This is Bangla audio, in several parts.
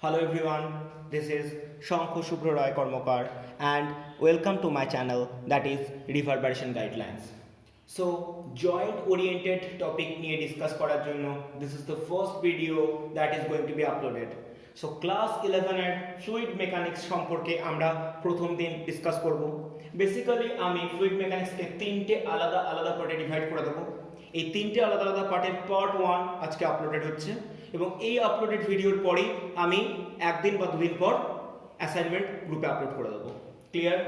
Hello everyone, this is Shankhu Shubhro Roy Kormokar and welcome to my channel that is Reverberation Guidelines. So joint oriented topic নিয়ে ডিসকাস করার জন্য this is the first video that is going to be uploaded. So class 11 এর ফ্লুইড মেকানিক্স সম্পর্কে আমরা প্রথম দিন ডিসকাস করব। বেসিক্যালি আমি ফ্লুইড মেকানিক্সকে তিনটে আলাদা আলাদা পার্টে ডিভাইড করে দেবো। এই তিনটে আলাদা আলাদা পার্টের পার্ট 1 আজকে আপলোডেড হচ্ছে এবং এই আপলোডেড ভিডিওর পরে আমি একদিন বা দুদিন পর অ্যাসাইনমেন্ট গ্রুপে আপলোড করে দেবো। Clear?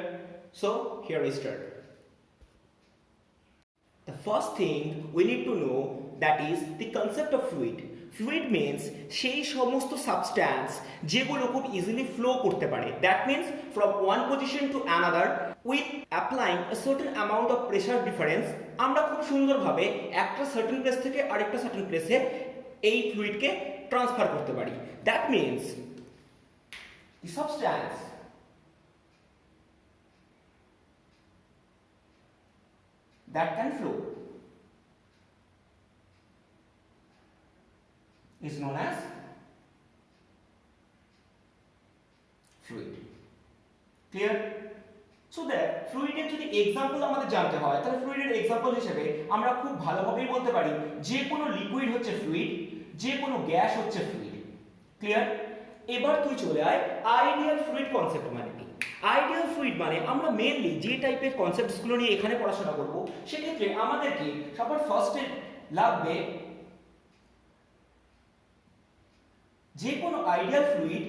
So here we start. The first thing we need to know that is the concept of fluid. Fluid means সেই সমস্ত সাবস্ট্যান্স যেগুলো খুব ইজিলি ফ্লো করতে পারে। That means from one position to another with applying a certain amount of pressure difference আমরা খুব সুন্দরভাবে একটা সার্টেন প্লেস থেকে আরেকটা সার্টেন প্লেসে এই ফ্লুইডকে ট্রান্সফার করতে পারি। That means the substance that can flow is known as fluid. Clear? So that fluid এর যদি এক্সাম্পল আমাদের জানতে হয় তাহলে ফ্লুইডের এক্সাম্পল হিসেবে আমরা খুব ভালোভাবেই বলতে পারি যে কোনো লিকুইড হচ্ছে ফ্লুইড, যে কোনো গ্যাস হচ্ছে ফ্লুইড। ক্লিয়ার? এবার তুই চলে আয় আইডিয়াল ফ্লুইড কনসেপ্ট মানে কি। আইডিয়াল ফ্লুইড মানে আমরা মেইনলি যে টাইপের কনসেপ্টসগুলো নিয়ে এখানে পড়াশোনা করব সেক্ষেত্রে আমাদেরকে সবার ফার্স্টে লাগবে যে কোনো আইডিয়াল ফ্লুইড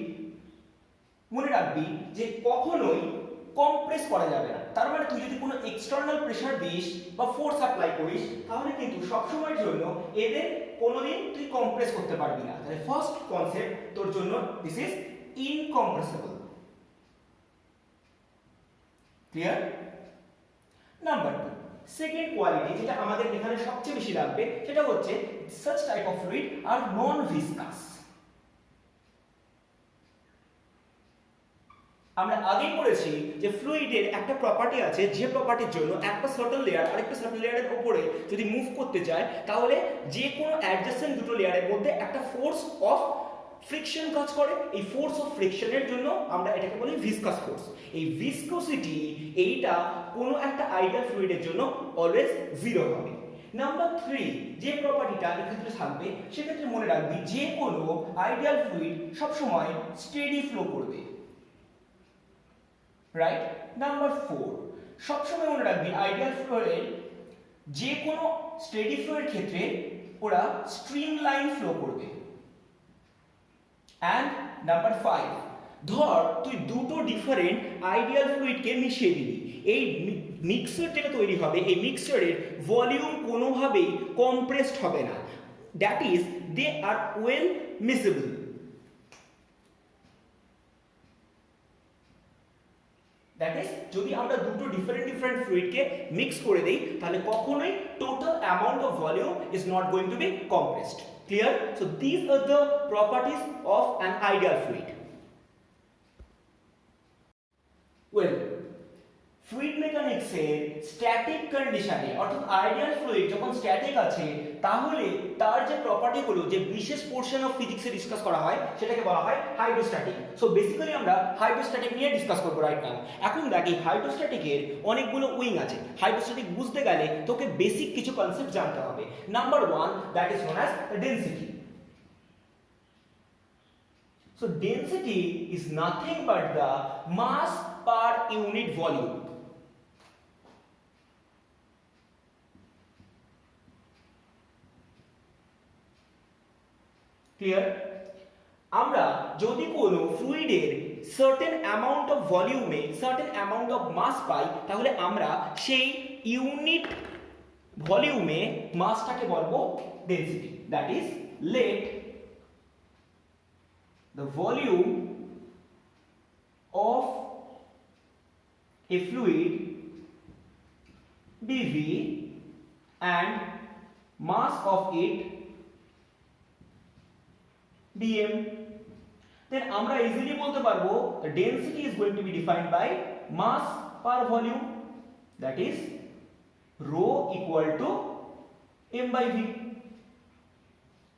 মনে রাখবি যে কখনোই কম্প্রেস করা যাবে না। তার মানে তুই যদি কোনো এক্সটার্নাল প্রেসার দিস বা ফোর্স অ্যাপ্লাই করিস তাহলে কিন্তু সবসময়ের জন্য এদের কোনোদিন তুই কম্প্রেস করতে পারবি না। তাহলে ফার্স্ট কনসেপ্ট তোর জন্য this is incompressible. Clear? Number 2, second quality যেটা আমাদের এখানে সবচেয়ে বেশি লাগবে সেটা হচ্ছে such type of fluid are non viscous। আমরা আগেই পড়েছি যে ফ্লুইডের একটা প্রপার্টি আছে যে প্রপার্টির জন্য একটা সার্টেন লেয়ার আরেকটা সার্টেন লেয়ারের উপরে যদি মুভ করতে চায় তাহলে যে কোনো অ্যাডজাসেন্ট দুটো লেয়ারের মধ্যে একটা ফোর্স অফ ফ্রিকশন কাজ করে। এই ফোর্স অফ ফ্রিকশনের জন্য আমরা এটাকে বলি ভিসকাস ফোর্স। এই ভিসকোসিটি এইটা কোনো একটা আইডিয়াল ফ্লুইডের জন্য অলওয়েজ 0 হবে। নাম্বার 3 যে প্রপার্টিটা এক্ষেত্রে থাকবে সেক্ষেত্রে মনে রাখবি যে কোনো আইডিয়াল ফ্লুইড সবসময় স্টেডি ফ্লো করবে। রাইট? নাম্বার 4 সবসময় মনে রাখবি আইডিয়াল ফ্লোয়ের যে কোনো স্টেডি ফ্লোয়ের ক্ষেত্রে ওরা স্ট্রিম লাইন ফ্লো করবে। অ্যান্ড নাম্বার 5 ধর তুই দুটো ডিফারেন্ট আইডিয়াল ফ্লুইডকে মিশিয়ে দিবি, এই মিক্সচার যেটা তৈরি হবে এই মিক্সচারের ভলিউম কোনোভাবেই কম্প্রেসড হবে না। That is they are well miscible. That is যদি আমরা দুটো ডিফারেন্ট ফ্লুইডকে মিক্স করে দেই তাহলে কখনোই total amount of volume is not going to be compressed. Clear? So this are the properties of an ideal fluid. Well, fluid মেকানিক্সের স্ট্যাটিক কন্ডিশনে অর্থাৎ আইডিয়াল ফ্লুইড যখন স্ট্যাটিক আছে তাহলে তার যে প্রপার্টিগুলো যে বিশেষ পোরশন অফ ফিজিক্সে ডিসকাস করা হয় সেটাকে বলা হয় হাইড্রোস্ট্যাটিক। সো বেসিক্যালি আমরা হাইড্রোস্ট্যাটিক নিয়ে ডিসকাস করব রাইট নাও। এখন দেখ এই হাইড্রোস্ট্যাটিকের অনেকগুলো উইং আছে। হাইড্রোস্ট্যাটিক বুঝতে গেলে তোকে বেসিক কিছু কনসেপ্ট জানতে হবে। Number 1 that is known as density. So density is nothing but the mass per unit volume. Clear? আমরা যদি কোনো ফ্লুইডের সার্টেন অ্যামাউন্ট অফ ভলিউমে সার্টেন অ্যামাউন্ট অফ মাস পাই তাহলে আমরা সেই ইউনিট ভলিউমে মাসটাকে বলবো density. That is let the volume of a fluid dV and mass of it dm, then আমরা easily বলতে পারবো the density is going to be defined by mass per volume, that is rho equal to m by v।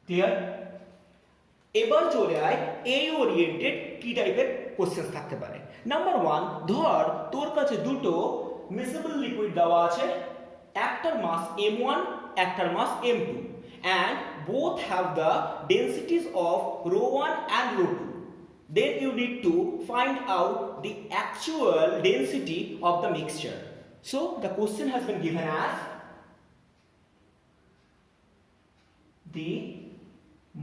Clear? এবার চলে আয় এই ওরিয়েন্টেড কি টাইপের কোশ্চেন থাকতে পারে। নাম্বার 1, ধর তোর কাছে দুটো মিসেবল লিকুইড দেওয়া আছে, একটার মাস m1, একটার মাস m2, and both have the densities of ρ1 and ρ2. Then you need to find out the actual density of the mixture. So the question has been given as the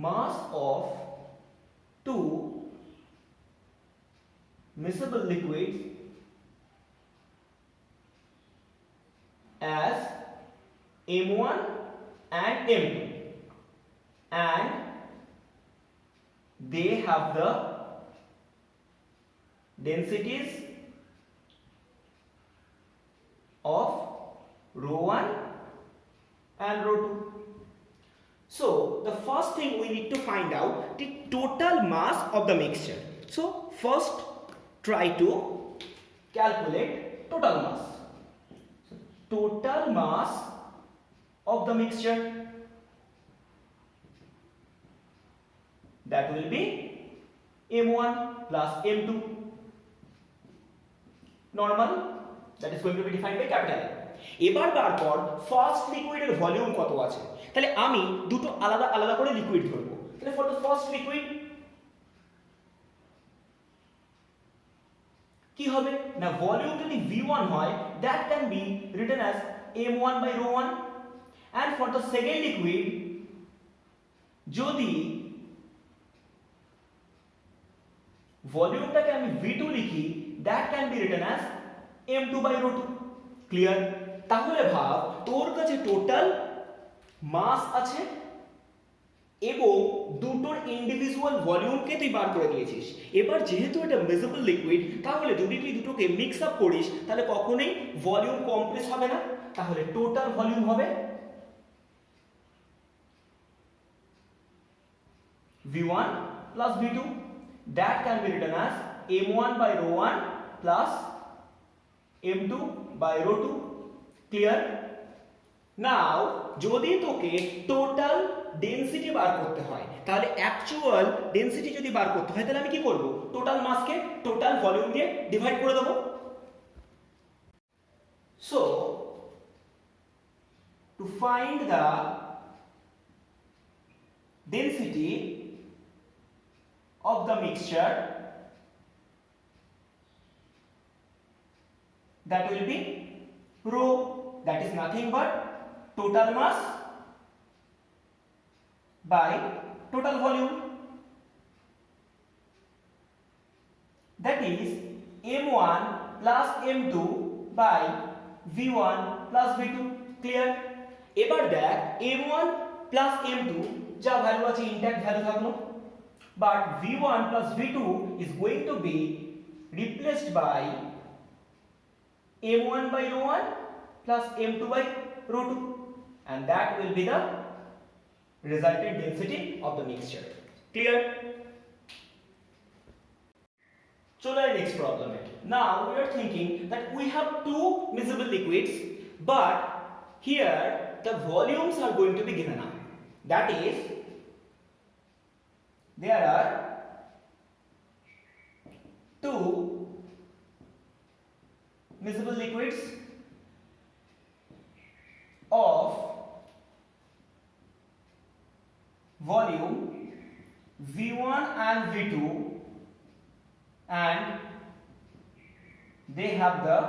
mass of two miscible liquids as m1 and m2, and they have the densities of ρ1 and ρ2. So the first thing we need to find out the total mass of the mixture. So first try to calculate total mass. So total mass of the mixture, that will be m1 plus m2, normal, that is going to be defined by capital M. এবার বার কর ফার্স্ট লিকুইডের ভলিউম কত আছে। তাহলে আমি দুটো আলাদা আলাদা করে লিকুইড ধরবো। তাহলে ফর দ্য ফার্স্ট লিকুইড কি হবে না, ভলিউম যদি v1 হয়, that can be written as m1 by ρ1, and for the second liquid যদি ভলিউমটাকে আমি v2 লিখি, that can be written as m2 by ρ2. Clear? তাহলে ভাব তোর কাছে টোটাল মাস আছে এবং দুটোর ইন্ডিভিজুয়াল ভলিউমকে তুই বার করে দিয়েছিস। এবার যেহেতু এটা মেজারেবল লিকুইড, তাহলে যদি তুই দুটোকে মিক্স আপ করিস তাহলে কখনোই ভলিউম কমপ্রেস হবে না, তাহলে টোটাল ভলিউম হবে v1 plus v2, that can be written as m1 by ρ1 plus m2 by ρ2. Clear? নাও যদি তোকে টোটাল ডেনসিটি বার করতে হয়, তাহলে অ্যাকচুয়াল ডেনসিটি যদি বার করতে হয়, তাহলে আমি কি করব, টোটাল মাসকে টোটাল ভলিউম দিয়ে ডিভাইড করে দেব। So to find the density of the mixture, that will be rho, that is nothing but total mass by total volume, that is m1 plus m2 by v1 plus v2. Clear? এবার দেখ m1 plus m2 যা ভ্যালু আছে ইনট্যাক্ট ভ্যালু থাকলো, but v1 plus v2 is going to be replaced by m1 by ρ1 plus m2 by ρ2, and that will be the resultant density of the mixture. Clear? Chalo next problem. Now we are thinking that we have two miscible liquids, but here the volumes are going to be given up. That is, there are two miscible liquids of volume v1 and v2, and they have the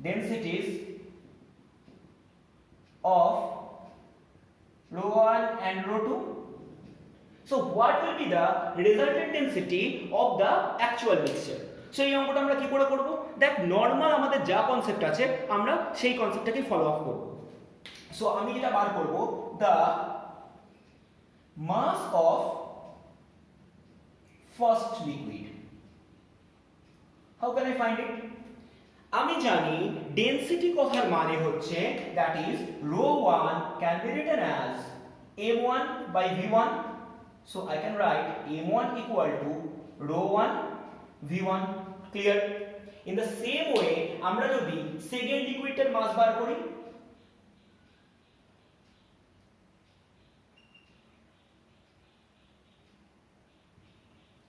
densities of ρ1 and ρ2. So what will be the resultant density of the actual mixture? So এই অঙ্কটা আমরা কি করে করব? দেখ নরমাল আমাদের যা কনসেপ্ট আছে আমরা সেই কনসেপ্টটাকে ফলো আপ করব। সো আমি যেটা বার করব, the mass of first liquid. How can I find it? আমি জানি ডেনসিটি কথার মানে হচ্ছে that is ρ1 can be written as m1 by v1. So I can write m1 equal to ρ1 v1. Clear? In the same way আমরা যদি সেকেন্ড লিকুইডের মাস বার করি,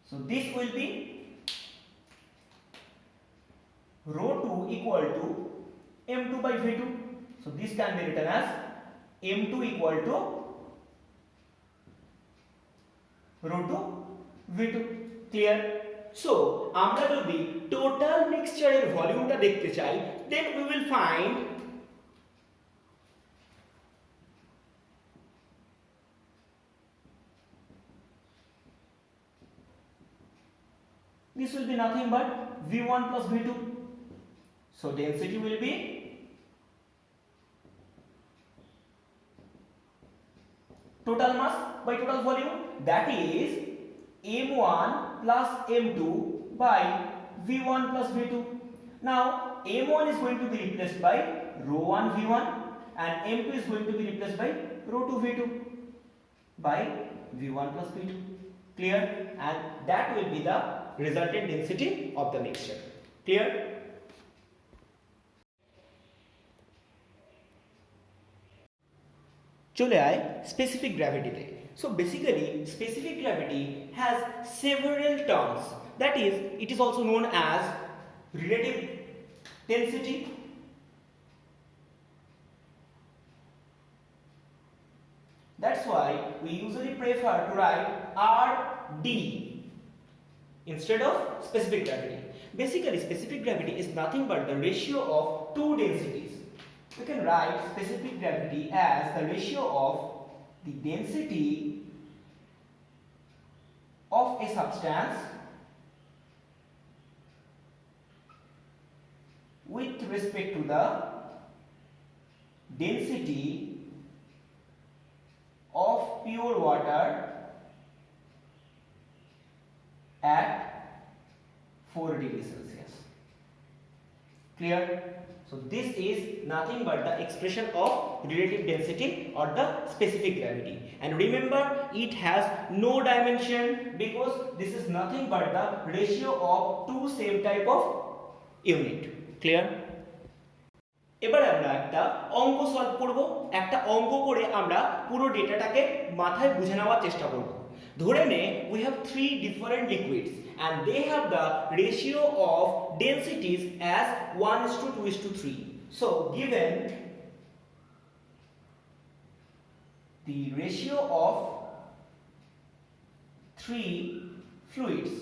So this will be rho 2 equal to m2 by v2. So this can be written as m2 equal to rho 2 v2. Clear? So আমরা যদি টোটাল মিক্সচারের ভলিউমটা দেখতে চাই, then we will find this will be nothing but v1 plus v2. So density will be total mass by total volume, that is m1 plus m2 by v1 plus v2. Now m1 is going to be replaced by rho 1 v1 and m2 is going to be replaced by rho 2 v2 by v1 plus v2. Clear? And that will be the resultant density of the mixture. Clear? চলে আয় specific gravity তে। So basically specific gravity has several terms, that is it is also known as relative density, that's why we usually prefer to write RD instead of specific gravity. Basically specific gravity is nothing but the ratio of two densities. We can write specific gravity as the ratio of the density of a substance with respect to the density of pure water at 4 degrees Celsius. Clear? So this is nothing but the expression of relative density or the specific gravity. And remember, it has no dimension because this is nothing but the ratio of two same type of unit. Clear? এবার আমরা একটা অঙ্ক সলভ করব। একটা অঙ্ক করে আমরা পুরো ডেটাটাকে মাথায় বুঝে নেওয়ার চেষ্টা করব। ধরে নে we have three different liquids and they have the ratio of densities as 1:2:3. So given the ratio of three fluids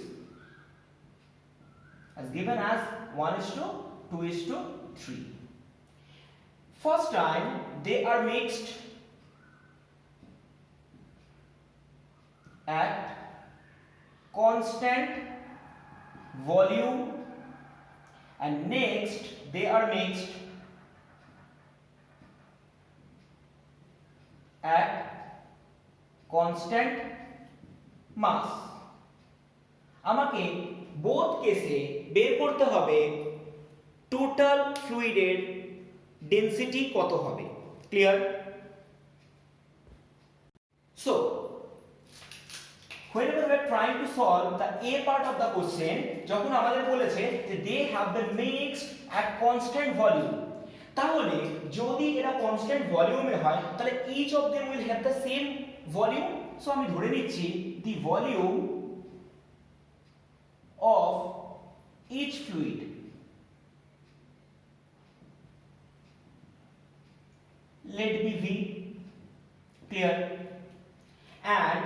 as given as 1:2:3. First time they are mixed at constant volume and next they are mixed at constant mass. আমাকে both কেসে বের করতে হবে টোটাল ফ্লুইডের ডেনসিটি কত হবে। Clear? So whenever we are trying to solve the A part of the question, যখন আমাদের বলেছে যে they have been mixed at constant volume, তাহলে যদি এরা কনস্ট্যান্ট ভলিউমে হয় তাহলে each of them will have the same volume. So আমি ধরে নিচ্ছি the volume of each fluid let be V. Clear? And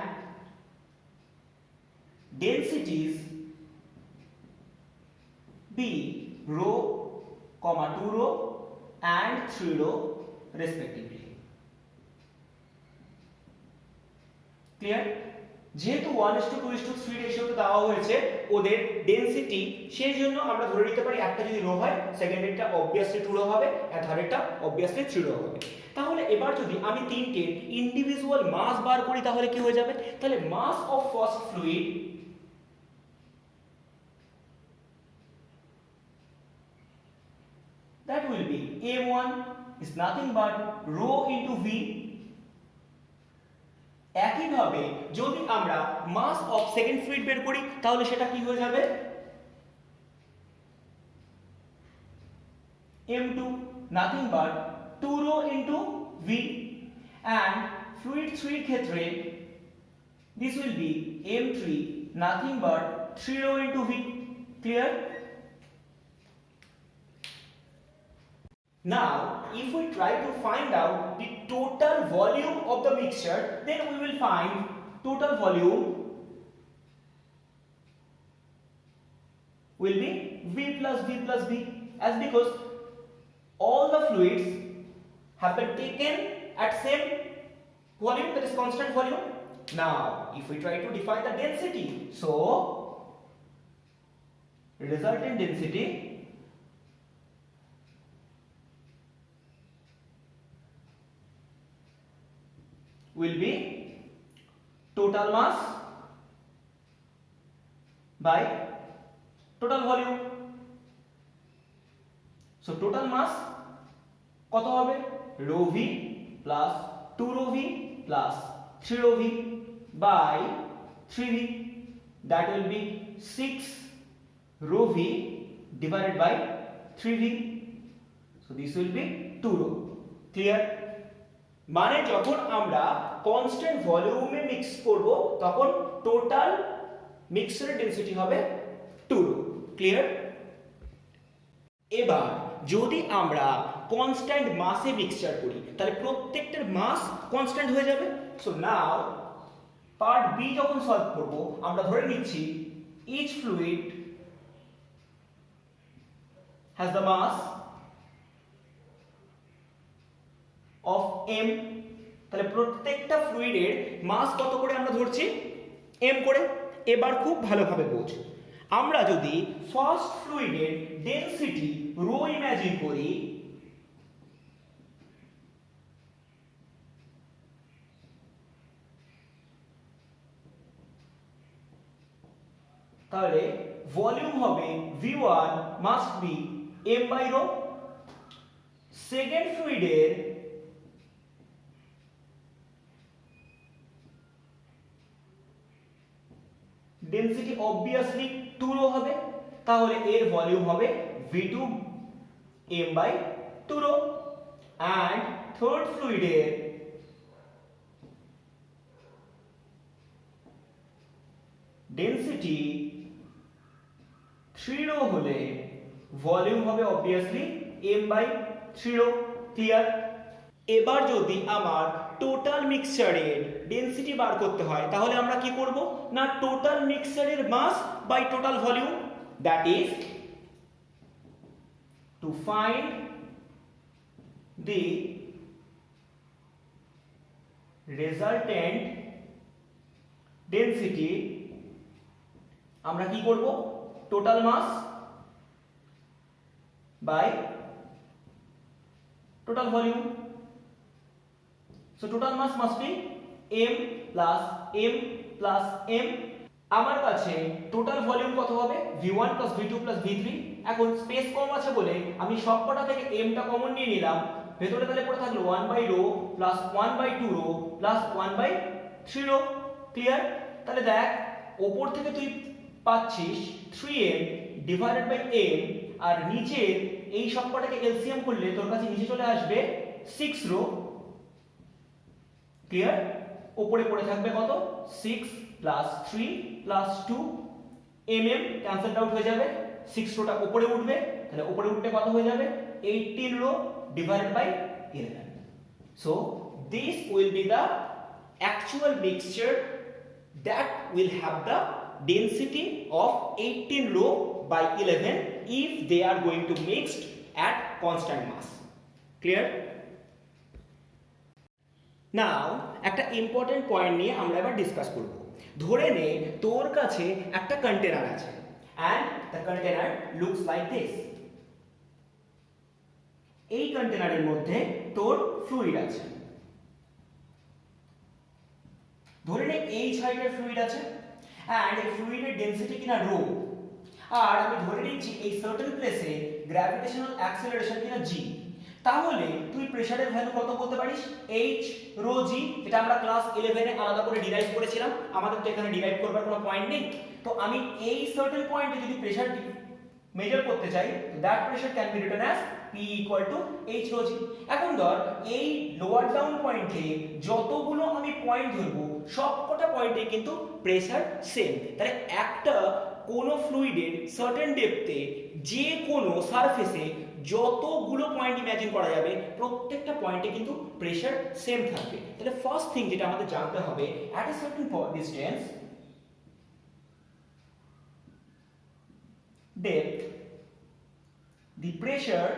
densities be rho, 2 rho and 3 rho respectively. Clear? যেহেতু 1:2:3 রেশিওতে দেওয়া হয়েছে ওদের ডেনসিটি, সেই জন্য আমরা ধরে নিতে পারি একটা যদি রো হয় সেকেন্ডেরটা অবভিয়াসলি 2 রো হবে আর থার্ডেরটা অবভিয়াসলি 3 রো হবে। তাহলে এবার যদি আমি তিনটে ইন্ডিভিজুয়াল মাস বার করি তাহলে কি হয়ে যাবে? তাহলে mass of first fluid that will be m1 is nothing but rho into v. একইভাবে যদি আমরা মাস অফ সেকেন্ড ফ্লুইড বের করি তাহলে সেটা কি হয়ে যাবে? m2 nothing but 2 rho into v, and fluid 3 ক্ষেত্রে this will be m3 nothing but 3 rho into V. Clear? Now if we try to find out the total volume of the mixture, then we will find total volume will be V plus V plus V, as because all the fluids have been taken at same volume, that is constant volume. Now if we try to define the density, so resultant density will be total mass by total volume. So total mass কত হবে, rho v plus 2 rho v plus 3 rho v by 3v, that will be 6 rho v divided by 3v. So this will be 2 rho. Clear? মানে যখন আমরা কনস্ট্যান্ট ভলিউমে মিক্স করব তখন টোটাল মিক্সচারের ডেনসিটি হবে 2 রো। ক্লিয়ার? এবার যদি আমরা কনস্ট্যান্ট মাসে মিক্সচার করি তাহলে প্রত্যেকটার মাস কনস্ট্যান্ট হয়ে যাবে। সো নাও পার্ট বি যখন সলভ করব আমরা ধরে নিচ্ছি each fluid has the mass of m, তাহলে প্রত্যেকটা ফ্লুইডের মাস কত করে আমরা ধরছি, m করে। এবার খুব ভালোভাবে বোঝ, আমরা যদি ফার্স্ট ফ্লুইডের ডেনসিটি রো ইমাজিন করি, তাহলে ভলিউম হবে v1 must be m by rho. Second ফ্লুইডের ডেনসিটি অবভিয়াসলি 2 রো হবে, তাহলে এর ভলিউম হবে v2 m by 2 rho. And third ফ্লুইডের ডেনসিটি 3 রো হলে ভলিউম হবে obviously m by 3 rho. Clear? এবার যদি আমার টোটাল মিক্সচারের ডেনসিটি বার করতে হয় তাহলে আমরা কি করব না টোটাল মিক্সচারের mass by total volume, that is to find the resultant density আমরা কি করব total mass by total volume. So total mass must be m plus m plus m. আমার কাছে টোটাল ভলিউম কত হবে v1 plus v2 plus v3। এখন স্পেস কম আছে বলে আমি সবকটা থেকে m টা কমন নিয়ে নিলাম, ভেতরে তাহলে পড়ে থাকলো 1 by rho plus 1 by 2 rho plus 1 by 3 rho. Clear? তাহলে দেখ উপর থেকে তুই পাচ্ছিস 3m ডিভাইডেড বাই m, আর নিচে এই সবকটাকে এলসিএম করলে তোর কাছে নিচে চলে আসবে 6 রো। ক্লিয়ার? উপরে পড়ে থাকবে কত 6 plus 3 plus 2 mm cancel out হয়ে যাবে, 6 রোটা উপরে উঠবে, তাহলে উপরে উঠলে কত হয়ে যাবে 18 rho divided by 11। So this will be the actual mixture that will have the density of 18 rho by 11 if they are going to mixed at constant mass. Clear? Now একটা ইম্পর্টেন্ট পয়েন্ট নিয়ে আমরা এবার ডিসকাস করব। ধরে নে তোর কাছে একটা কন্টেনার আছে and the container looks like this. এই কন্টেনারের মধ্যে তোর ফ্লুইড আছে, ধরে নে এইচ হাইটের ফ্লুইড আছে এন্ড এই ফ্লুইডের ডেনসিটি কিনা রো, আর আমি ধরে নিচ্ছি এই সার্টেন প্লেসে গ্র্যাভিটেশনাল অ্যাক্সিলারেশন কিনা g। তাহলে তুই প্রেসারের ভ্যালু কত বলতে পারিস h রো g, যেটা আমরা ক্লাস 11 এ আলাদা করে ডিরাইভ করেছিলাম, আমাদের তো এখানে ডিরাইভ করবার কোনো পয়েন্ট নেই। তো আমি এই সার্টেন পয়েন্টে যদি প্রেসার মেজার করতে চাই, that pressure can be written as P equal to h rho g। এখন ধর এই লোয়ার ডাউন পয়েন্টে যতগুলো আমি পয়েন্ট ধরবো সবকটা পয়েন্টে কিন্তু প্রেসার সেম। তাহলে একটা কোনো ফ্লুইডের সার্টেন ডেপথে যে কোনো সারফেসে যতগুলো পয়েন্ট ইমাজিন করা যাবে প্রত্যেকটা পয়েন্টে কিন্তু প্রেসার সেম থাকবে। তাহলে ফার্স্ট থিং যেটা আমাদের জানতে হবে, at a certain distance depth the pressure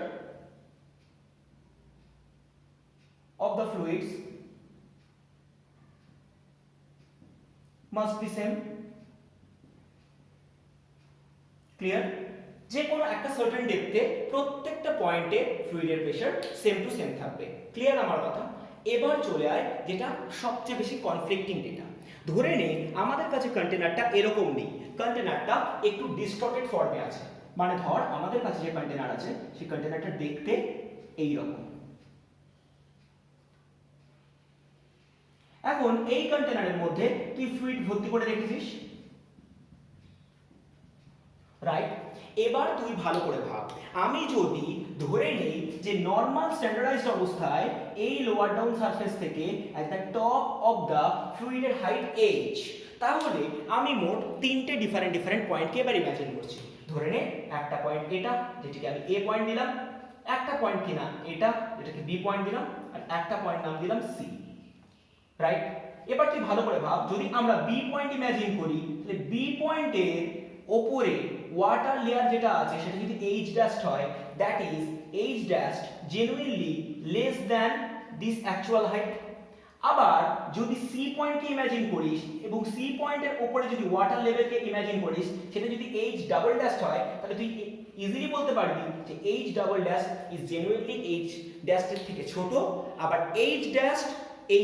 of the fluids must be same. Clear? যে কোনো একটা সার্টেন ডেপথে প্রত্যেকটা পয়েন্টে ফ্লুইডের প্রেসার সেম টু সেম থাকবে। ক্লিয়ার আমার কথা? এবার চলে আয় যেটা সবচেয়ে বেশি কনফ্লিক্টিং ডেটা। ধরে নে আমাদের কাছে কন্টেনারটা এরকম নেই, কন্টেনারটা একটু ডিস্টর্টেড ফর্মে আছে। মানে ধর আমাদের কাছে যে কন্টেনার আছে সেই কন্টেনারটা দেখতে এই রকম। এখন এই কন্টেনারের মধ্যে তুই ফ্লুইড ভর্তি করে রেখেছিস, রাইট? এবার তুই ভালো করে ভাব, আমি যদি ধরে নেই যে নর্মাল স্ট্যান্ডার্ডাইজড অবস্থায় এই লোয়ার ডাউন সারফেস থেকে at the top of the ফ্লুইডের হাইট h, তাহলে আমি মোট তিনটে ডিফারেন্ট পয়েন্টকে এবার ইমাজিন করছি। ধরে নে একটা পয়েন্ট এটা, যেটাকে আমি a পয়েন্ট দিলাম, একটা পয়েন্ট কিনা এটা, যেটাকে b পয়েন্ট দিলাম, আর একটা পয়েন্ট নাম দিলাম c, রাইট? এবার তুই ভালো করে ভাব, যদি আমরা b পয়েন্ট ইমাজিন করি তাহলে b পয়েন্টের ওপরে ওয়াটার লেয়ার যেটা আছে সেটা যদি h ড্যাশ হয়, that is h dash genuinely less than this actual height. আবার যদি c পয়েন্টকে ইমাজিন করিস এবং c পয়েন্টের উপরে যদি ওয়াটার লেভেলকে ইমাজিন করিস, সেটা যদি h ডাবল ড্যাশ হয়, তাহলে তুই ইজিলি বলতে পারবি যে h double dash is genuinely h dash এর থেকে ছোট, আবার h ড্যাশ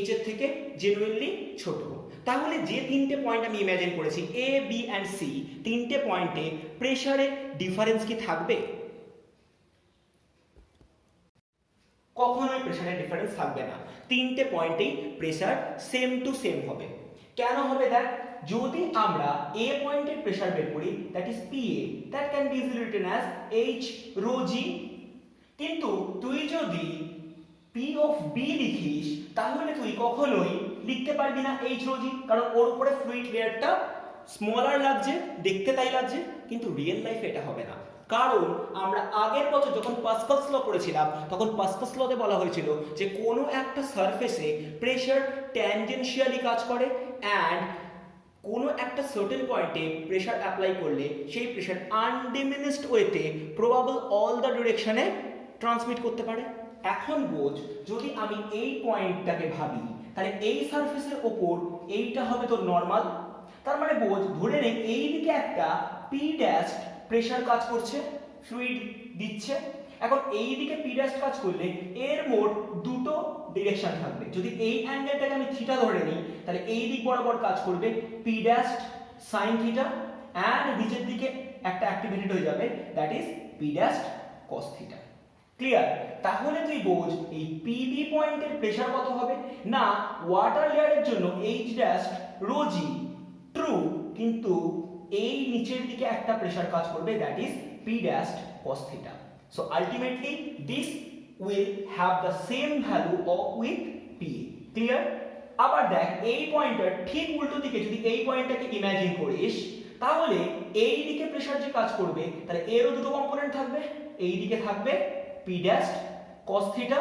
h এর থেকে জেনুইনলি ছোট। তাহলে যে তিনটে পয়েন্ট আমি ইমাজিন করেছি a b and c, তিনটে পয়েন্টে প্রেসারের ডিফারেন্স কি থাকবে? কখনোই প্রেসারের ডিফারেন্স থাকবে না, তিনটে পয়েন্টেই প্রেসার সেম টু সেম হবে। কেন হবে দেখ, যদি আমরা a পয়েন্টের প্রেসার বের করি, that is pa, that can be easily written as h rho g, কিন্তু তুই যদি p of b লিখিস তাহলে তুই কখনোই লিখতে পারবি না h rho g, কারণ ওর উপরে ফ্লুইড লেয়ারটা স্মলার লাগছে, দেখতে তাই লাগছে, কিন্তু রিয়েল লাইফে এটা হবে না। কারণ আমরা আগের বছর যখন পাস্কালস ল পড়েছিলাম তখন পাস্কালস লতে বলা হয়েছিল যে কোনো একটা সারফেসে প্রেসার ট্যানজেনশিয়ালি কাজ করে অ্যান্ড কোনো একটা সার্টেন পয়েন্টে প্রেসার অ্যাপ্লাই করলে সেই প্রেসার আনডিমিনিশড ওয়েতে প্রবাবল অল দ্য ডিরেকশনে ট্রান্সমিট করতে পারে। এখন বোঝ, যদি আমি এই পয়েন্টটাকে ভাবি তাহলে এই সারফেসের ওপর এইটা হবে তোর নর্মাল, তার মানে বোঝ ধরে নে এই দিকে একটা পি ড্যাশ প্রেসার কাজ করছে, ফ্লুইড দিচ্ছে। এখন এই দিকে পি ড্যাশ কাজ করলে এর মোট দুটো ডিরেকশন থাকবে। যদি এই অ্যাঙ্গেলটাকে আমি থিটা ধরে নিই তাহলে এই দিক বরাবর কাজ করবে P dash sine theta, and নিচের দিকে একটা অ্যাক্টিভেটেড হয়ে যাবে, that is P dash cos theta. Clear? তাহলে তুই বোঝ এই পিবি পয়েন্টের প্রেসার কত হবে না, ওয়াটার লেয়ারের জন্য h ড্যাশ রো জি ট্রু, কিন্তু এই নিচের দিকে একটা প্রেসার কাজ করবে, that is P dash cos theta. So ultimately this will have the same value of with P. Clear? আবার দেখ এই পয়েন্টের ঠিক উল্টো দিকে যদি এই পয়েন্টটাকে ইমাজিন করিস, তাহলে এই দিকে প্রেসার যে কাজ করবে তাহলে এরও দুটো কম্পোনেন্ট থাকবে, এই দিকে থাকবে p dash cos theta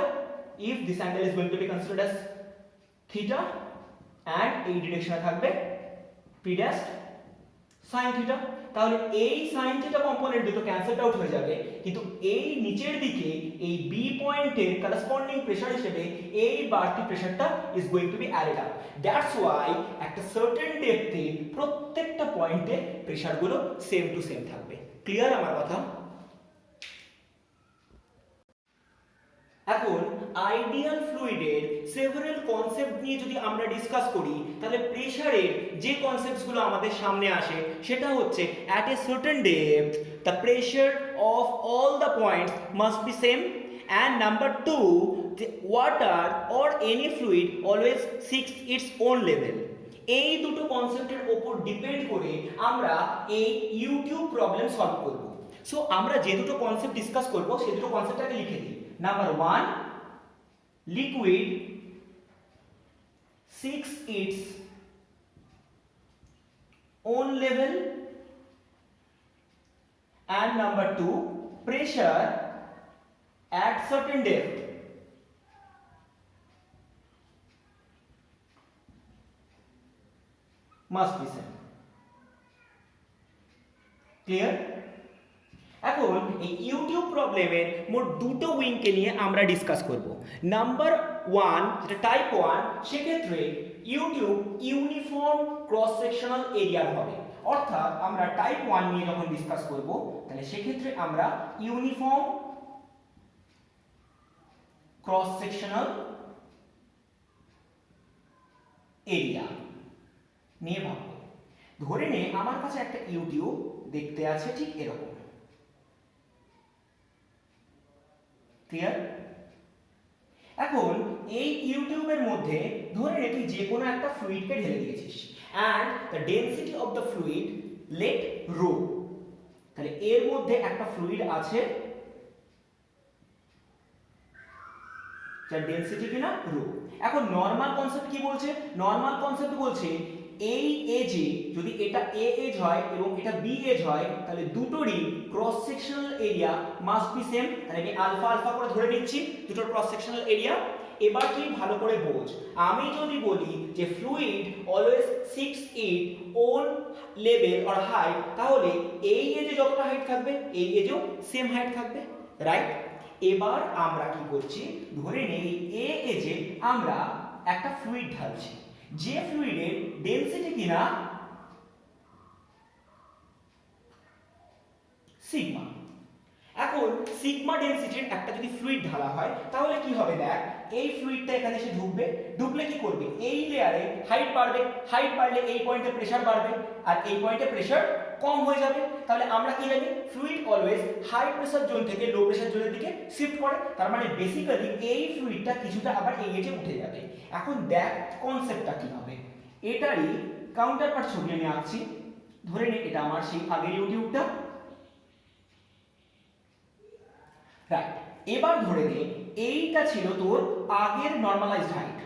if this angle is going to be considered as theta, and এই ডিরেকশনে থাকবে p dash sin theta। তাহলে এই sin theta কম্পোনেন্ট দুটো ক্যান্সেলড আউট হয়ে যাবে, কিন্তু এই নিচের দিকে এই b পয়েন্টের করসপন্ডিং প্রেসার হিসেবে এই বাড়তি প্রেসারটা is going to be added up. That's why একটা সার্টেন ডেপথে প্রত্যেকটা পয়েন্টে প্রেসারগুলো সেম টু সেম থাকবে। ক্লিয়ার আমার কথা? এখন আইডিয়াল ফ্লুইডের সেভারাল কনসেপ্ট নিয়ে যদি আমরা ডিসকাস করি, তাহলে প্রেসারের যে কনসেপ্টসগুলো আমাদের সামনে আসে সেটা হচ্ছে at a certain depth the pressure of all the points must be same, and number two water or any fluid always seeks its own level. এই দুটো কনসেপ্টের ওপর ডিপেন্ড করে আমরা এই ইউটিউব প্রবলেম সলভ করব। সো আমরা যে দুটো কনসেপ্ট ডিসকাস করব সেই দুটো কনসেপ্টটাকে লিখে দিই। Number one, liquid seeks its own level, and number 2 pressure at certain depth must be same. Clear? এখন এই ইউটিউব প্রবলেমের মোট দুটো উইংকে নিয়ে আমরা ডিসকাস করব। নাম্বার 1 যেটা টাইপ 1, সেক্ষেত্রে ইউটিউব ইউনিফর্ম ক্রস সেকশনাল এরিয়ার হবে। অর্থাৎ আমরা টাইপ 1 নিয়ে যখন ডিসকাস করব তাহলে সেক্ষেত্রে আমরা ইউনিফর্ম ক্রস সেকশনাল এরিয়া নিয়ে ভাববো। ধরে নে আমার কাছে একটা ইউটিউব দেখতে আছে ঠিক এরকম। ক্লিয়ার? এখন এই ইউটিউবের মধ্যে ধরে নে তুই যে কোনো একটা ফ্লুইডকে ঢেলে দিয়েছিস and the density of the fluid let rho। তাহলে এর মধ্যে একটা ফ্লুইড আছে যার ডেনসিটি কিনা রো। এখন নরমাল কনসেপ্ট কি বলছে? নরমাল কনসেপ্ট বলছে এই এজে যদি এটা এ এজ হয় এবং এটা বি এজ হয় তাহলে দুটোরই cross sectional area must be same. তাহলে আমি আলফা আলফা করে ধরে নিচ্ছি দুটোর ক্রস সেকশনাল এরিয়া। এবার কি ভালো করে বোঝ, আমি যদি বলি যে fluid always 6 8 own level or height, তাহলে এই এজে যতটা হাইট থাকবে এই এজেও সেম হাইট থাকবে, রাইট? এবার আমরা কি করছি, ধরে নেই এ এজে আমরা একটা ফ্লুইড ঢালছি, যে ফ্লুইডের ডেনসিটি কিনা সিগমা। এখন সিগমা ডেনসিটির একটা যদি ফ্লুইড ঢালা হয় তাহলে কি হবে দেখ, এই ফ্লুইডটা এখানে এসে ঢুকবে, ঢুকলে কি করবে এই লেয়ারে হাইট বাড়বে, হাইট বাড়লে এই পয়েন্টে প্রেসার বাড়বে আর এই পয়েন্টে প্রেসার কম হয়ে যাবে। তাহলে আমরা কি জানি fluid always high pressure zone থেকে লো প্রেসার জোনের দিকে শিফট করে, তার মানে বেসিক্যালি এই ফ্লুইডটা কিছুটা আবার এই এজে উঠে যাবে। এখন দেখ কনসেপ্টটা কি হবে, এটারই কাউন্টার পার্ট ছবি আমি আঁকছি। ধরে নে এটা আমার সেই আগের ইউটিউবটা, রাইট? এবার ধরে নে এইটা ছিল তোর আগের নরমালাইজড হাইট,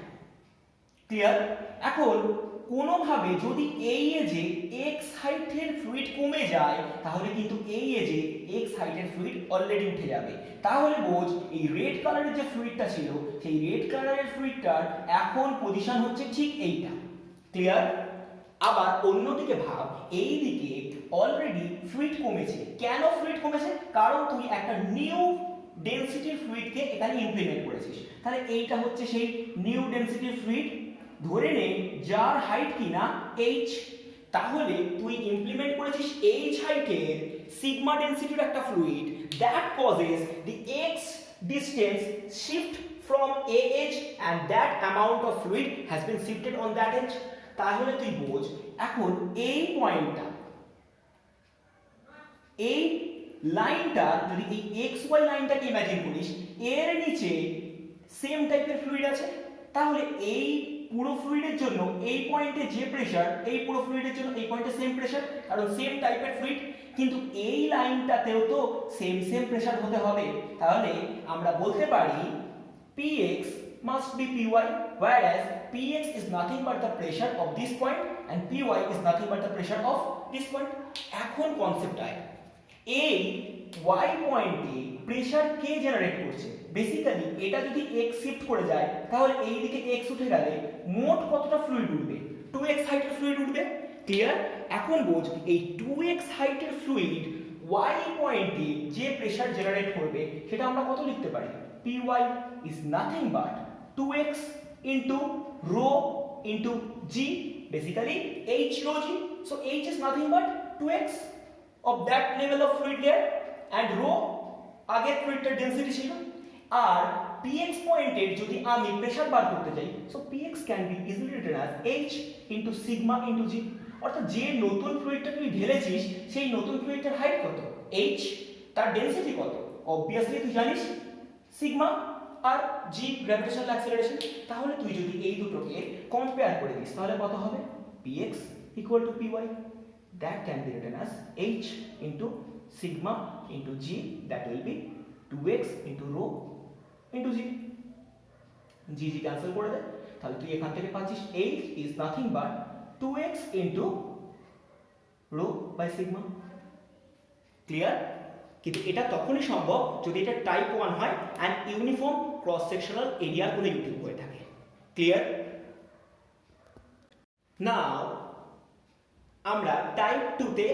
ক্লিয়ার? এখন কোনোভাবে যদি এই এজে এক্স হাইটের ফ্লুইড কমে যায় তাহলে কিন্তু এই এজে এক্স হাইটের ফ্লুইড অলরেডি উঠে যাবে। তাহলে বোঝ এই রেড কালারের যে ফ্লুইডটা ছিল সেই রেড কালারের ফ্লুইডটার এখন পজিশন হচ্ছে ঠিক এইটা, ক্লিয়ার? আবার অন্যদিকে ভাব, এই দিকে অলরেডি ফ্লুইড কমেছে। কেন ফ্লুইড কমেছে? কারণ তুই একটা নিউ ডেনসিটির ফ্লুইডকে এখানে ইমপ্লিমেন্ট করেছিস। তাহলে এইটা হচ্ছে সেই নিউ ডেনসিটির ফ্লুইড, ধরে নে যার হাইট কিনা h। তাহলে তুই ইমপ্লিমেন্ট করেছিস h হাইটের সিগমা ডেনসিটির একটা fluid, that causes the x distance shift from a edge and that amount of fluid has been shifted on that edge। তাহলে তুই বোঝ এখন এই পয়েন্টটা, এই লাইনটা যদি এই এক্স ওয়াই লাইনটাকে ইমাজিন করিস, এর নিচে সেম টাইপের ফ্লুইড আছে, তাহলে এই পুরো ফ্লুইডের জন্য এই পয়েন্টে যে প্রেসার, এই পুরো ফ্লুইডের জন্য এই পয়েন্টে সেম প্রেসার, কারণ সেম টাইপের ফ্লুইড। কিন্তু এই লাইনটাতেও তো সেম সেম প্রেসার হতে হবে। তাহলে আমরা বলতে পারি px must be py, whereas px is nothing but the pressure of this point and py is nothing but the pressure of this point। এখন কনসেপ্ট আয়, এই y পয়েন্টে প্রেসার কে জেনারেট করছে? বেসিক্যালি এটা যদি x শিফট করে যায় তাহলে এই দিকে x উঠে গেলে মোট কতটা ফ্লুইড উঠবে? 2x হাইটের ফ্লুইড উঠবে, ক্লিয়ার? এখন বোঝ এই 2x হাইটের ফ্লুইড y পয়েন্টে যে প্রেসার জেনারেট করবে সেটা আমরা কত লিখতে পারি? py is nothing but 2x into rho into g, basically h rho g। so h is nothing but 2x of that level of fluid layer and rho আগের ফ্লুইডটার ডেনসিটি ছিল। আর px পয়েন্টের যদি আমি প্রেসার বার করতে চাই, so px can be easily written as h into sigma into g। অর্থাৎ যে নতুন ফ্লুইডটা তুই ঢেলেছিস সেই নতুন ফ্লুইডটার হাইট কত h, তার ডেনসিটি কত? অবভিয়াসলি তুই জানিস সিগমা আর g গ্র্যাভিটেশনাল অ্যাক্সিলারেশন। তাহলে তুই যদি এই দুটোকে কম্পেয়ার করে দিস তাহলে কত হবে? px equal to py, that can be written as h into sigma into g, that will be 2x into rho into g। g cancel করে দে, তাহলে তুই এখান থেকে পাচ্ছিস h is nothing but 2x into rho by sigma. Clear? কিন্তু এটা তখনই সম্ভব যদি এটা টাইপ 1 হয় অ্যান্ড ইউনিফর্ম ক্রস সেকশনাল এরিয়ার কোনো ইউটিউব হয়ে থাকে। ক্লিয়ার? নাও আমরা টাইপ 2 তে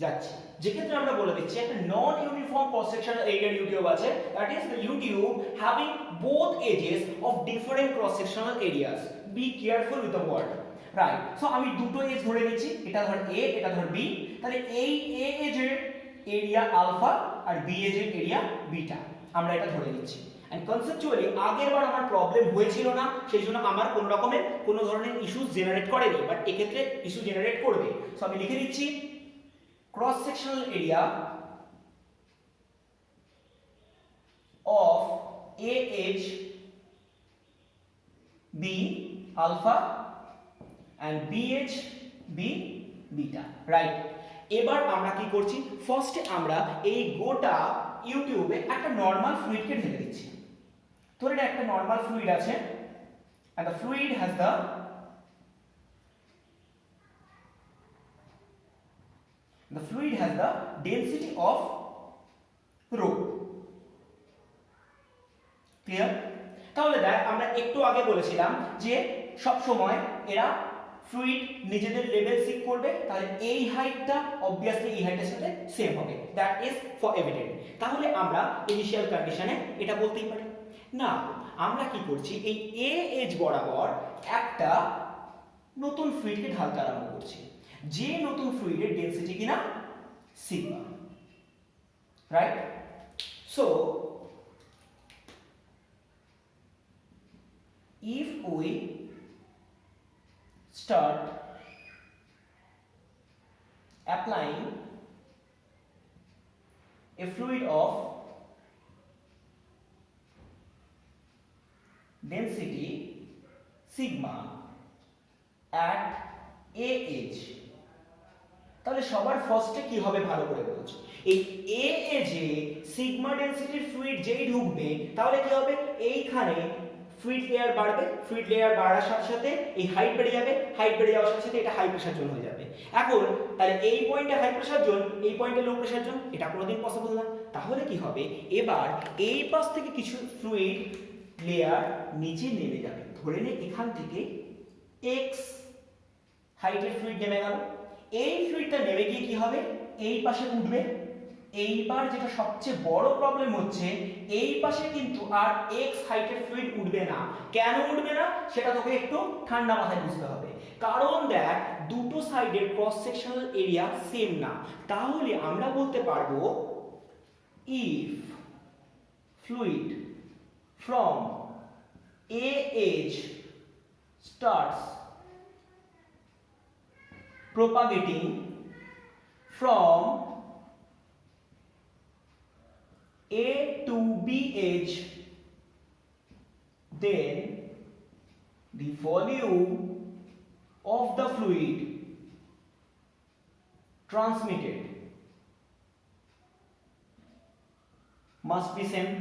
যাচ্ছি, যেক্ষেত্রে আমরা বলে দিচ্ছি একটা নন ইউনিফর্ম ক্রস সেকশনাল এরিয়ার ইউটিউব আছে, that is the U tube having both edges of different cross sectional areas. Be careful with the word, right? So আমি দুটো এজ ধরে নিচ্ছি, এটা ধর এ, এটা ধর বি। তাহলে এই এ এজের এরিয়া আলফা আর বি এজের এরিয়া বিটা, আমরা এটা ধরে নিচ্ছি। এন্ড কনসেপচুয়ালি আগের বার আমার প্রবলেম হয়েছিল না, সেই জন্য আমার কোনো রকমের কোনো ধরনের ইস্যুস জেনারেট করেনি, বাট এক্ষেত্রে ইস্যু জেনারেট করবে। সো আমি লিখে দিচ্ছি cross sectional area of AH B alpha and BH B beta, right? এবার আমরা কি করছি, ফার্স্টে আমরা এই গোটা ইউটিউবে একটা নরমাল ফ্লুইডকে ঢেলে দিচ্ছি। তো এটা একটা নরমাল ফ্লুইড আছে and the fluid has the density of rho. Clear? তাহলে দেখ, আমরা একটু আগে বলেছিলাম যে সব সময় এরা ফ্লুইড নিজেদের লেভেল সিক করবে, তাহলে এই হাইটটা অবভিয়াসলি এই হাইটের সাথে সেম হবে, দ্যাট ইজ ফর এভিডেন্ট। তাহলে আমরা ইনিশিয়াল কন্ডিশনে এটা বলতেই পারি। না, আমরা কি করছি, এই এ এজ বরাবর একটা নতুন ফ্লুইডকে ঢালতে আরম্ভ করছি, যে নতুন ফ্লুইডের ডেনসিটি কিনা sigma, right? So if we start applying a fluid of density sigma at a age, তাহলে সবার ফার্স্টে কি হবে ভালো করে বলছি, এই এ এজে সিগমা ডেনসিটির ফ্লুইড যেই ঢুকবে তাহলে কি হবে, এইখানে ফ্লুইড লেয়ার বাড়বে, ফ্লুইড লেয়ার বাড়ার সাথে সাথে এই হাইট বেড়ে যাবে, হাইট বেড়ে যাওয়ার সাথে সাথে এটা হাই প্রেসার জোন হয়ে যাবে। এখন তাহলে এই পয়েন্টে হাই প্রেসার জোন, এই পয়েন্টে লো প্রেসার জোন, এটা কোনোদিন পসিবল না। তাহলে কি হবে, এবার এই পাশ থেকে কিছু ফ্লুইড লেয়ার নিচে নেমে যাবে, ধরে নে এখান থেকে এক্স হাইটের ফ্লুইড নেমে গেল, এই ফ্লুইডটা নেমে গিয়ে কি হবে, এই পাশে উঠবে। এইবার যেটা সবচেয়ে বড় প্রবলেম হচ্ছে, এই পাশে কিন্তু আর এক্স হাইটের ফ্লুইড উঠবে না। কেন উঠবে না সেটা তোকে একটু ঠান্ডা মাথায় বুঝতে হবে, কারণ দেখ দুটো সাইডের ক্রস সেকশনাল এরিয়া সেম না। তাহলে আমরা বলতে পারবো if fluid from a edge starts propagating from A to B edge, then the volume of the fluid transmitted must be same.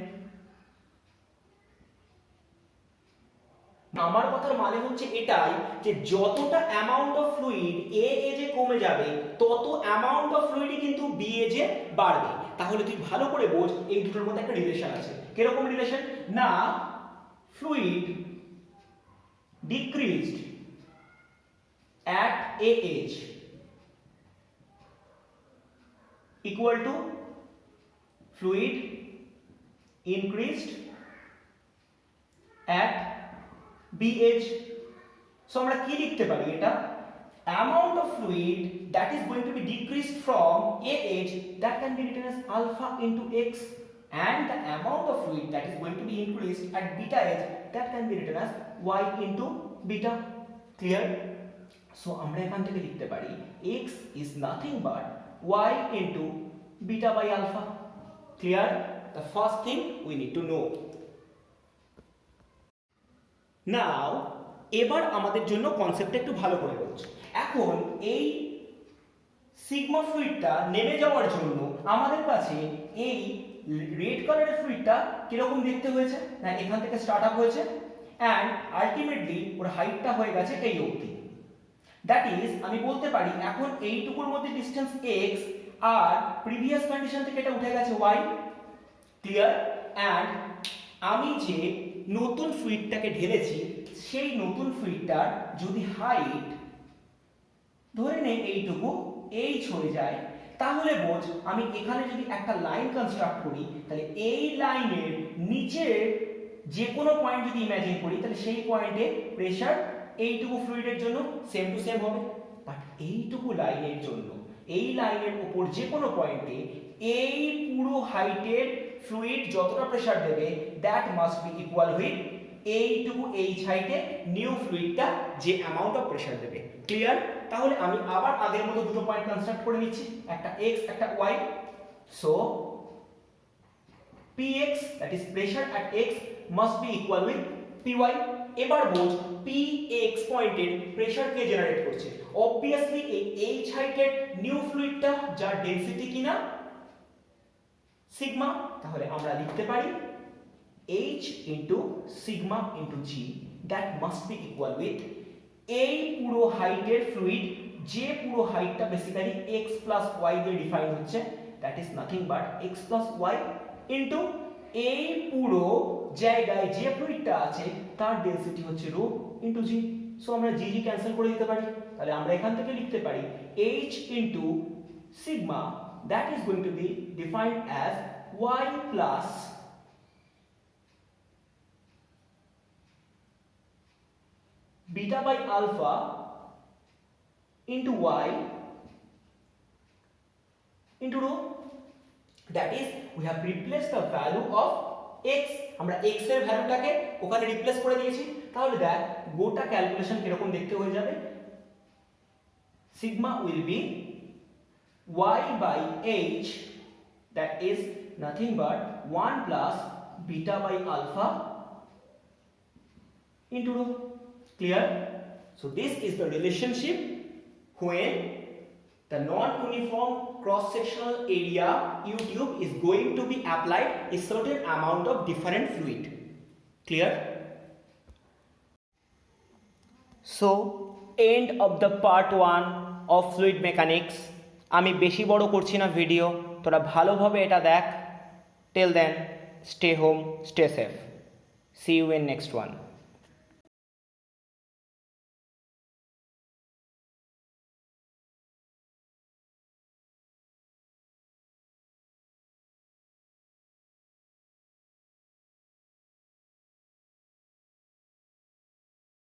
আমার কথার মানে হচ্ছে এটাই যে যতটা অ্যামাউন্ট অফ ফ্লুইড এ এজে কমে যাবে তত অ্যামাউন্ট অফ ফ্লুইডই কিন্তু বি এজে বাড়বে। তাহলে তুই ভালো করে বোঝ এই দুটোর মধ্যে একটা রিলেশন আছে। কিরকম রিলেশন? না, fluid decreased at a age equal to fluid increased at B age. So আমরা কি লিখতে পারি, এটা amount of fluid that is going to be decreased from A age that can be written as alpha into x, and the amount of fluid that is going to be increased at beta age that can be written as y into beta. Clear? So আমরা এখান থেকে লিখতে পারি x is nothing but y into beta by alpha. Clear? The first thing we need to know. Now এবার আমাদের জন্য কনসেপ্টটা একটু ভালো করে বলছি। এখন এই সিগমা ফ্লুইডটা নেমে যাওয়ার জন্য আমাদের কাছে এই রেড কালারের ফ্লুইডটা কিরকম দেখতে হয়েছে, না এখান থেকে স্টার্ট আপ হয়েছে অ্যান্ড আলটিমেটলি ওর হাইটটা হয়ে গেছে এই অবধি। দ্যাট ইজ আমি বলতে পারি এখন এইটুকুর মধ্যে ডিস্টেন্স x আর প্রিভিয়াস কন্ডিশন থেকে এটা উঠে গেছে y, ক্লিয়ার? অ্যান্ড আমি যে নতুন ফ্লুইডটাকে ঢেলেছি সেই নতুন ফ্লুইডটার যদি হাইট ধরে নেই এইটুকু h হয়ে যায়, তাহলে বোঝ আমি এখানে যদি একটা লাইন কনস্ট্রাক্ট করি তাহলে এই লাইনের নিচের যে কোনো পয়েন্ট যদি ইমাজিন করি তাহলে সেই পয়েন্টে প্রেসার এইটুকু ফ্লুইডের জন্য সেম টু সেম হবে। বাট এইটুকু লাইনের জন্য এই লাইনের উপর যে কোনো পয়েন্টে এই পুরো হাইটের ফ্লুইড যতটা প্রেসার দেবে that must be equal with এইটুকু এইচ হাইটে নিউ ফ্লুইডটা যে অ্যামাউন্ট অফ প্রেসার দেবে, ক্লিয়ার? তাহলে আমি আবার আগের মতো দুটো পয়েন্ট কনস্ট্রাক্ট করে নিচ্ছি, একটা x একটা y। So px that is pressure at x must be equal with py। এবার বোঝ px পয়েন্টের প্রেসার কে জেনারেট করছে? অবভিয়াসলি এই h হাইটের নিউ ফ্লুইডটা যার ডেনসিটি কিনা সিগমা, তাহলে আমরা লিখতে পারি h into sigma into g that must be equal with এই পুরো হাইটের ফ্লুইড যে পুরো হাইটটা বেসিক্যালি x plus y দিয়ে ডিফাইন হচ্ছে, that is nothing but x plus y into এই পুরো জায়গায় যে ফ্লুইডটা আছে তার ডেনসিটি হচ্ছে রো ইনটু জি। সো আমরা জি জি ক্যান্সেল করে দিতে পারি, তাহলে আমরা এখান থেকে লিখতে পারি h into sigma that is going to be defined as y plus beta by alpha into y into rho, that is we have replaced the value of x, আমরা x এর ভ্যালুটাকে ওখানে রিপ্লেস করে দিয়েছি। তাহলে দেখ গোটা ক্যালকুলেশন কিরকম দেখতে হয়ে যাবে, sigma will be y by h that is nothing but 1 plus beta by alpha into rho, clear? So this is the relationship when the non-uniform cross-sectional area U tube is going to be applied a certain amount of different fluid, clear? So end of the part 1 of fluid mechanics। আমি বেশি বড় করছি না ভিডিও, তোরা ভালোভাবে এটা দেখ। Till then stay home, stay safe, see you in next one.